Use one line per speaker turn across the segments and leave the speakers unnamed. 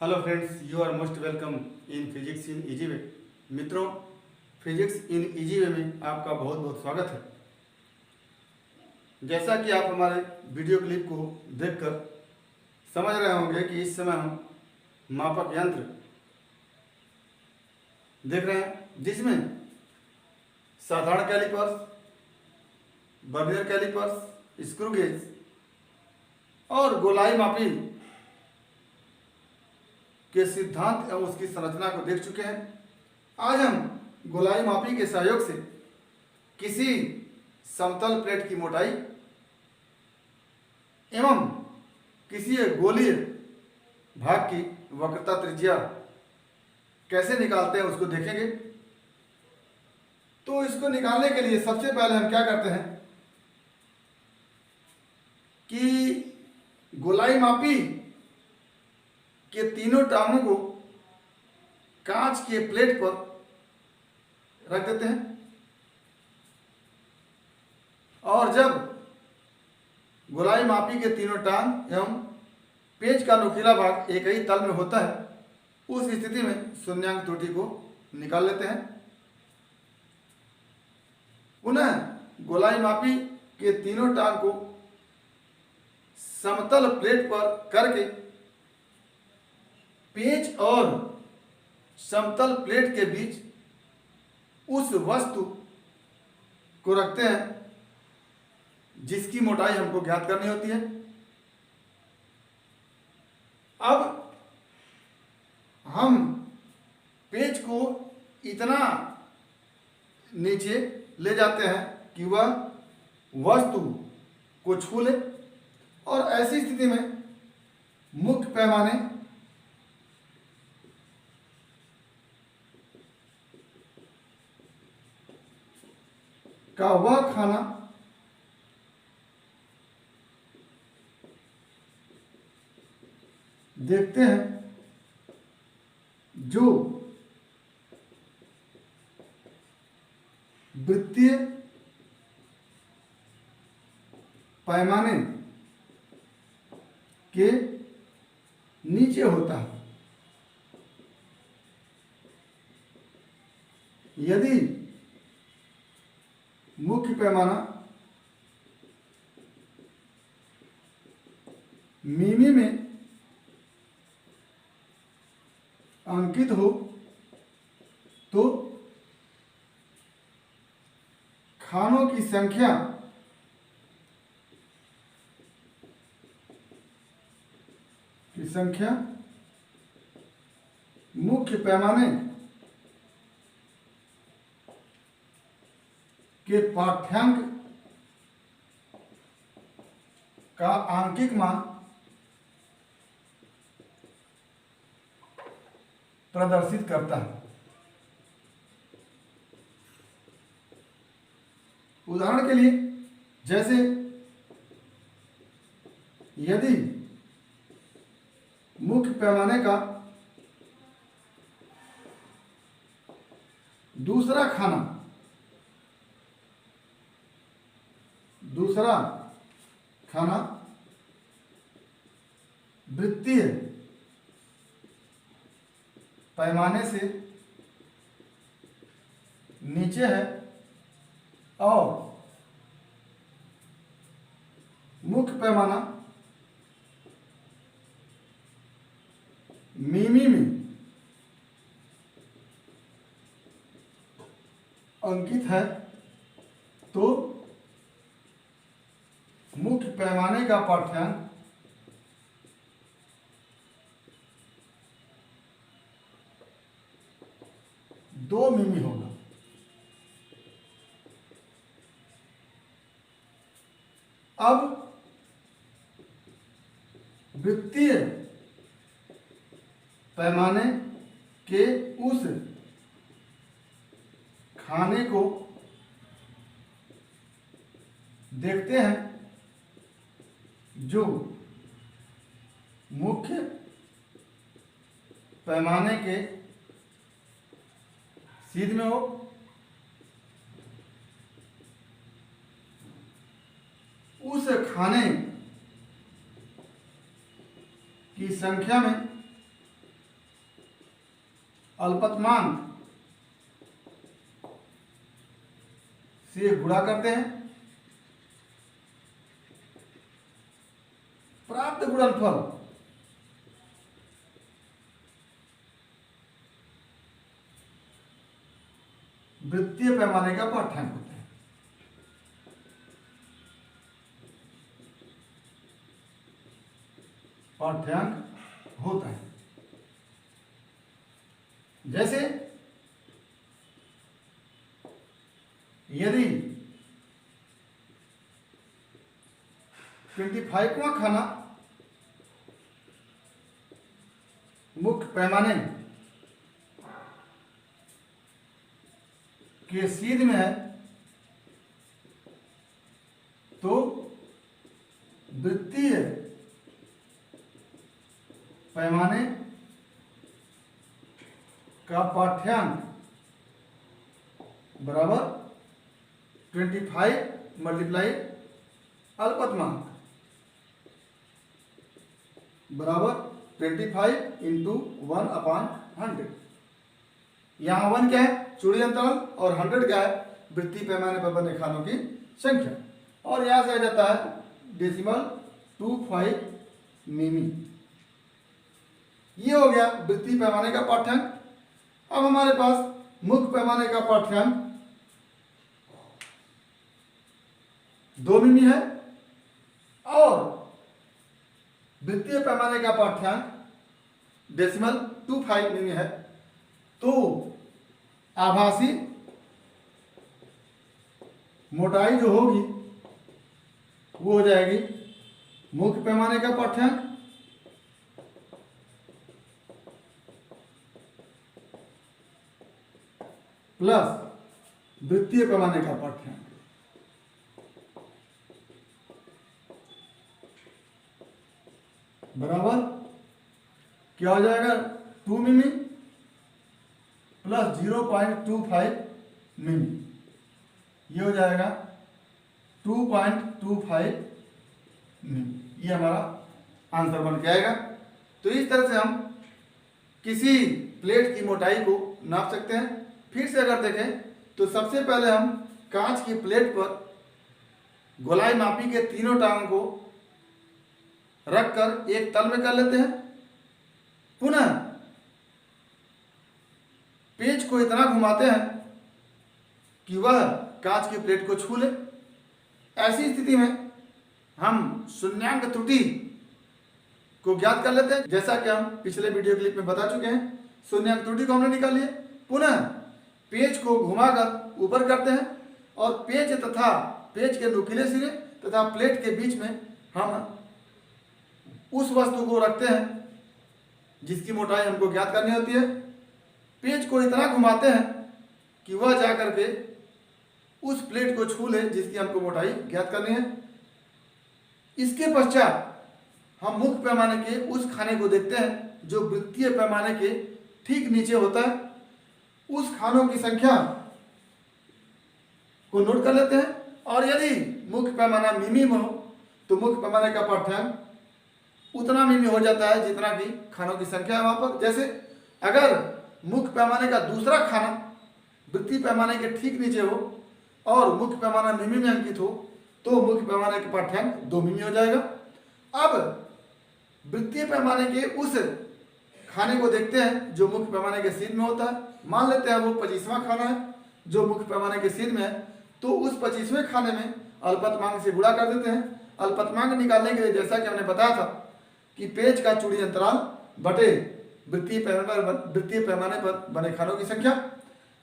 Hello friends, you are most welcome in physics in easy way. मित्रों, physics in easy वे में आपका बहुत बहुत स्वागत है। जैसा कि आप हमारे वीडियो क्लिप को देखकर समझ रहे होंगे कि इस समय हम मापक यंत्र देख रहे हैं, जिसमें साधारण calipers, vernier calipers, screw gauge और गोलाई मापी के सिद्धांत एवं उसकी संरचना को देख चुके हैं। आज हम गोलाई मापी के सहयोग से किसी समतल प्लेट की मोटाई एवं किसी गोलीय भाग की वक्रता त्रिज्या कैसे निकालते हैं उसको देखेंगे। तो इसको निकालने के लिए सबसे पहले हम क्या करते हैं कि गोलाई मापी के तीनों टांगों को कांच के प्लेट पर रख देते हैं और जब गोलाई मापी के तीनों टांग एवं पेंच का नुकीला भाग एक ही तल में होता है, उस स्थिति में शून्याङ्क त्रुटि को निकाल लेते हैं। पुनः गोलाई मापी के तीनों टांग को समतल प्लेट पर करके पेंच और समतल प्लेट के बीच उस वस्तु को रखते हैं जिसकी मोटाई हमको ज्ञात करनी होती है। अब हम पेंच को इतना नीचे ले जाते हैं कि वह वस्तु को छू ले और ऐसी स्थिति में मुख्य पैमाने का वह खाना देखते हैं जो वृत्तीय पैमाने के नीचे होता है। यदि मुख्य पैमाना मिमी में अंकित हो तो खानों की संख्या मुख्य पैमाने के पाठ्यांक का आंकिक मान प्रदर्शित करता है। उदाहरण के लिए, जैसे यदि मुख्य पैमाने का दूसरा खाना वृत्तीय पैमाने से नीचे है और मुख्य पैमाना मिमी में अंकित है, तो मुख्य पैमाने का पाठ्यांक 2 मिमी होगा। अब वृत्तीय पैमाने के उस खाने को देखते हैं जो मुख्य पैमाने के सीध में हो। उस खाने की संख्या में अल्पतमांक से गुणा करते हैं, प्राप्त गुणनफल वृत्तीय पैमाने का पाठ्यांक होता है। पाठ्यांक होता है। जैसे यदि 25वां खाना मुख्य पैमाने के सीध में है तो वृत्तीय पैमाने का पाठ्यांक बराबर 25 मल्टीप्लाई अल्पतमांक बराबर 25 इंटू 1/100। यहाँ 1 क्या है? चूड़ी अंतराल, और 100 क्या है? वृत्तीय पैमाने पर बने खानों की संख्या। और यहाँ से आ जाता है डेसिमल 25 मिमी। ये हो गया वृत्तीय पैमाने का पाठ्यांक। अब हमारे पास मुख्य पैमाने का पाठ्यांक 2 मिमी है और वृत्तीय पैमाने का पाठ्यांक डेसिमल 25 मिमी है। तो आभासी मोटाई जो होगी वो हो जाएगी मुख्य पैमाने का पाठ्यांक प्लस वृत्तीय पैमाने का पाठ्यांक। बराबर क्या हो जाएगा? 2 मिमी प्लस 0.25 मिमी, ये हो जाएगा 2.25 मिमी। ये हमारा आंसर बन के आएगा। तो इस तरह से हम किसी प्लेट की मोटाई को नाप सकते हैं। फिर से अगर देखें तो सबसे पहले हम कांच की प्लेट पर गोलाई मापी के तीनों टांगों को रखकर एक तल में कर लेते हैं। पुनः पेच को इतना घुमाते हैं कि वह कांच की प्लेट को छू ले। ऐसी स्थिति में हम शून्यांक त्रुटि को ज्ञात कर लेते हैं, जैसा कि हम पिछले वीडियो क्लिप में बता चुके हैं। शून्यांक त्रुटि को हमने निकाल लिया। पुनः पेच को घुमाकर ऊपर करते हैं और पेच तथा पेच के नुकीले सिरे तथा प्लेट के बीच में हम उस वस्तु को रखते हैं जिसकी मोटाई हमको ज्ञात करनी होती है। पेच को इतना घुमाते हैं कि वह जाकर के उस प्लेट को छू ले जिसकी हमको मोटाई ज्ञात करनी है। इसके पश्चात हम मुख्य पैमाने के उस खाने को देखते हैं जो वृत्तीय पैमाने के ठीक नीचे होता है। उस खानों की संख्या को नोट कर लेते हैं और यदि मुख्य पैमाना मिमी में हो तो मुख्य पैमाने का पाठ्यांक उतना मिमी हो जाता है जितना कि खानों की संख्या है वहां पर। जैसे अगर मुख्य पैमाने का दूसरा खाना वृत्तीय पैमाने के ठीक नीचे हो और मुख्य पैमाना मिमी में अंकित हो तो मुख्य पैमाने का पाठ्यांक 2 मिमी हो जाएगा। अब वृत्तीय पैमाने के उस खाने को देखते हैं जो मुख्य पैमाने के सीध में होता है। मान लेते हैं वो 25वां खाना है जो मुख्य पैमाने के सीध में है, तो उस 25वें खाने में अल्पतमांक से गुणा कर देते हैं। अल्पतमांक निकालने के लिए जैसा कि हमने बताया था कि पेच का चूड़ी अंतराल बटे वृत्तीय पैमाने पर बने खानों की संख्या,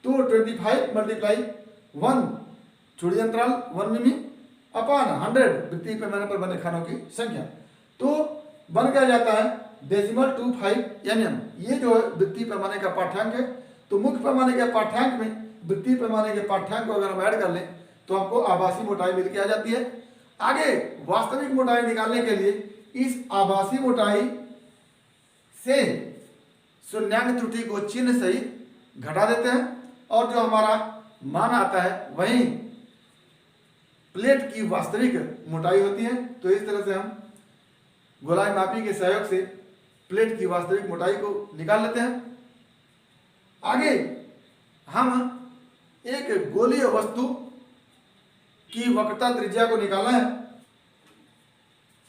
तो 25 मल्टीप्लाई 1 चूड़ी अंतराल 1 मिमी अपान 100 वृत्तीय पैमाने पर बने खानों की संख्या, तो बन क्या जाता है डेसिमल 25 mm। ये जो है वृत्तीय पैमाने का पाठ्यांक है। तो मुख्य पैमाने के पाठ्यांक में वृत्तीय पैमाने के पाठ्यांक को अगर हम ऐड कर लें तो हमको आभासी मोटाई मिल के आ जाती है। आगे वास्तविक मोटाई निकालने के लिए इस आभासी मोटाई से शून्यांक त्रुटि को चिन्ह सहित घटा देते हैं और जो हमारा मान आता है वही प्लेट की वास्तविक मोटाई होती है। तो इस तरह से हम गोलाई मापी के सहयोग से प्लेट की वास्तविक मोटाई को निकाल लेते हैं। आगे हम एक गोलीय वस्तु की वक्रता त्रिज्या को निकालना है।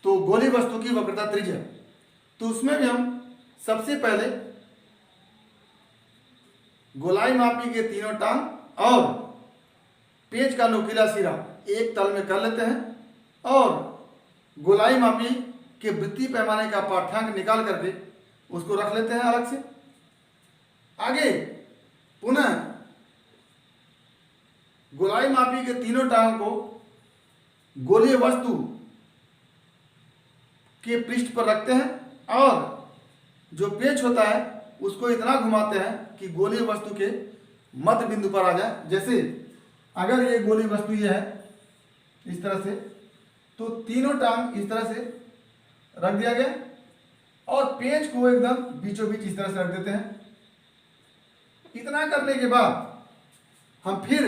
तो गोलीय वस्तु की वक्रता त्रिज्या, तो उसमें भी हम सबसे पहले गोलाई मापी के तीनों टांग और पेंच का नुकीला सिरा एक तल में कर लेते हैं और गोलाई मापी के वृत्तीय पैमाने का पाठ्यांक निकाल करके उसको रख लेते हैं अलग से। आगे पुनः गोलाई मापी के तीनों टांग को गोलीय वस्तु के पृष्ठ पर रखते हैं और जो पेंच होता है उसको इतना घुमाते हैं कि गोलीय वस्तु के मध्य बिंदु पर आ जाए। जैसे अगर ये गोलीय वस्तु ये है इस तरह से, तो तीनों टांग इस तरह से रख दिया गया और पेंच को एकदम बीचों बीच इस तरह से रख देते हैं। इतना करने के बाद हम फिर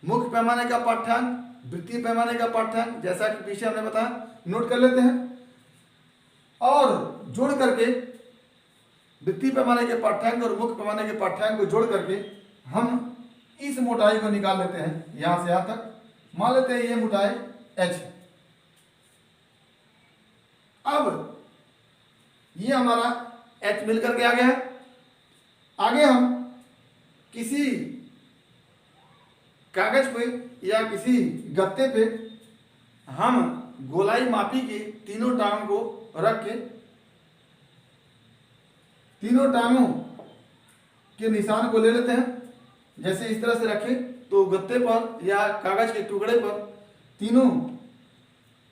मुख्य पैमाने का पाठ्यांक, वृत्तीय पैमाने का पाठ्यांक, जैसा कि पीछे हमने बताया, नोट कर लेते हैं और जोड़ करके वृत्तीय पैमाने के पाठ्यांक और मुख्य पैमाने के पाठ्यांक को जोड़ करके हम इस मोटाई को निकाल लेते हैं। यहां से यहां तक मान लेते हैं ये मोटाई h है। अब ये हमारा h मिल करके आ गया है। आगे हम किसी कागज पे या किसी गत्ते पे हम गोलाई मापी के तीनों टांगों को रख के तीनों टांगों के निशान को ले लेते हैं। जैसे इस तरह से रखें तो गत्ते पर या कागज के टुकड़े पर तीनों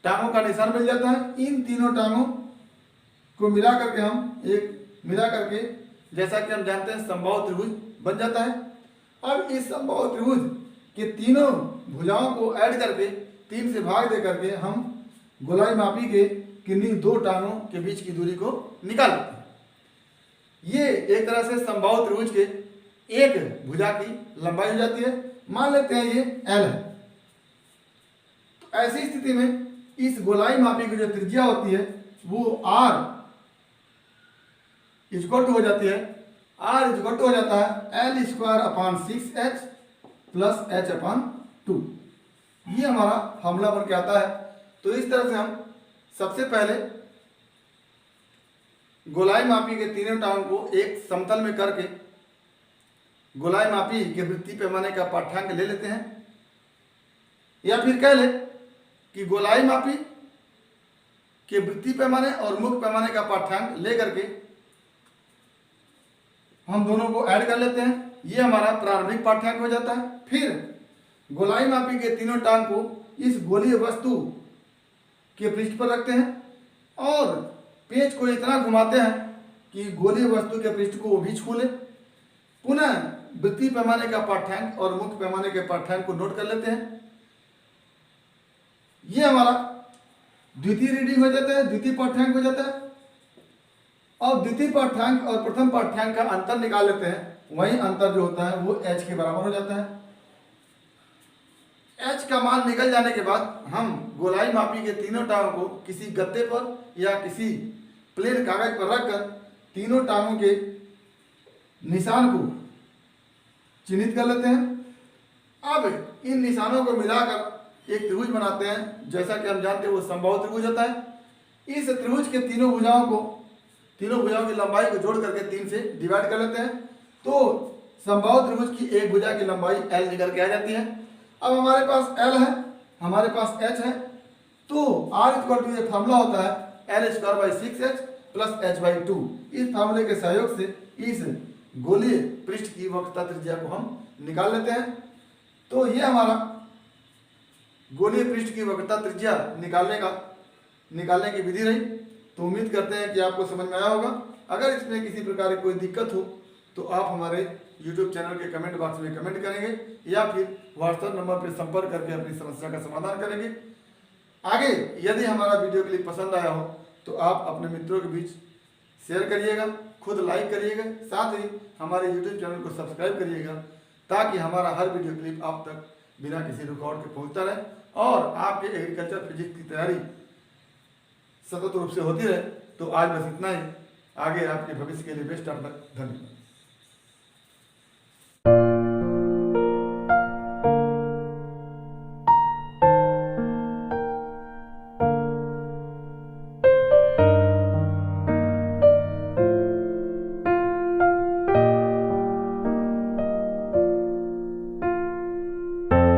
टांगों का निशान मिल जाता है। इन तीनों टांगों को मिला करके हम मिला करके जैसा कि हम जानते हैं समबाहु त्रिभुज बन जाता है। अब इस समबाहु त्रिभुज के तीनों भुजाओं को ऐड करके 3 से भाग दे करके हम गोलाई मापी के किन्हीं दो टांगों के बीच की दूरी को निकाल लेते हैं। ये एक तरह से समबाहु त्रिभुज के एक भुजा की लंबाई हो जाती है। मान लेते हैं ये L है। तो ऐसी स्थिति में इस गोलाई मापी की जो त्रिज्या होती है वो R इक्वल टू हो जाती है, R इक्वल टू हो जाता है L square upon 6H plus H अपान 2। ये हमारा फार्मूला बन के आता है। तो इस तरह से हम सबसे पहले गोलाई मापी के तीनों टांगों को एक समतल में करके गोलाई मापी के वृत्तीय पैमाने का पाठ्यांक ले लेते हैं, या फिर कह ले कि गोलाई मापी के वृत्तीय पैमाने और मुख्य पैमाने का पाठ्यांक ले करके हम दोनों को ऐड कर लेते हैं। ये हमारा प्रारंभिक पाठ्यांक हो जाता है। फिर गोलाई मापी के तीनों टांग को इस गोलीय वस्तु के पृष्ठ पर रखते हैं और पेंच को इतना घुमाते हैं कि गोलीय वस्तु के पृष्ठ को वो भी छू ले। पुनः वृत्तीय पैमाने का पाठ्यांक और मुख्य पैमाने के पाठ्यांक को नोट कर लेते हैं। ये हमारा द्वितीय रीडिंग हो जाता है, द्वितीय पाठ्यांक हो जाता है। और द्वितीय पाठ्यांक और प्रथम पाठ्यांक का अंतर निकाल लेते हैं। वही अंतर जो होता है वो h के बराबर हो जाता है। h का मान निकल जाने के बाद हम गोलाई मापी के तीनों टांगों को किसी गत्ते पर या किसी प्लेन कागज पर रखकर तीनों टांगों के निशान को चिन्हित कर लेते हैं। अब इन निशानों को मिलाकर एक त्रिभुज बनाते हैं। जैसा कि हम जानते हैं वो समबाहु त्रिभुज होता है। इस त्रिभुज के तीनों भुजाओं की लंबाई को जोड़ करके 3 से डिवाइड कर लेते हैं। तो समबाहु त्रिभुज की एक भुजा की लंबाई L निकल के आ जाती है। अब हमारे पास L है, हमारे पास H है, तो R इक्वल टू ये फार्मूला होता है L square by 6H plus H by 2। इस फार्मूले के सहयोग से इस गोलीय पृष्ठ की वक्रता त्रिज्या को हम निकाल लेते हैं। तो ये हमारा गोलीय पृष्ठ की वक्रता त्रिज्या निकालने की विधि रही। तो उम्मीद करते हैं कि आपको समझ में आया होगा। अगर इसमें किसी प्रकार की कोई दिक्कत हो तो आप हमारे YouTube चैनल के कमेंट बॉक्स में कमेंट करेंगे या फिर व्हाट्सएप नंबर पर संपर्क करके अपनी समस्या का समाधान करेंगे। आगे यदि हमारा वीडियो क्लिप पसंद आया हो तो आप अपने मित्रों के बीच शेयर करिएगा, खुद लाइक करिएगा, साथ ही हमारे YouTube चैनल को सब्सक्राइब करिएगा ताकि हमारा हर वीडियो क्लिप आप तक बिना किसी रुकावट के पहुँचता रहे और आपके एग्रीकल्चर फिजिक्स की तैयारी सतत रूप से होती रहे। तो आज बस इतना ही। आगे आपके भविष्य के लिए बेस्ट ऑफ लक। धन्यवाद।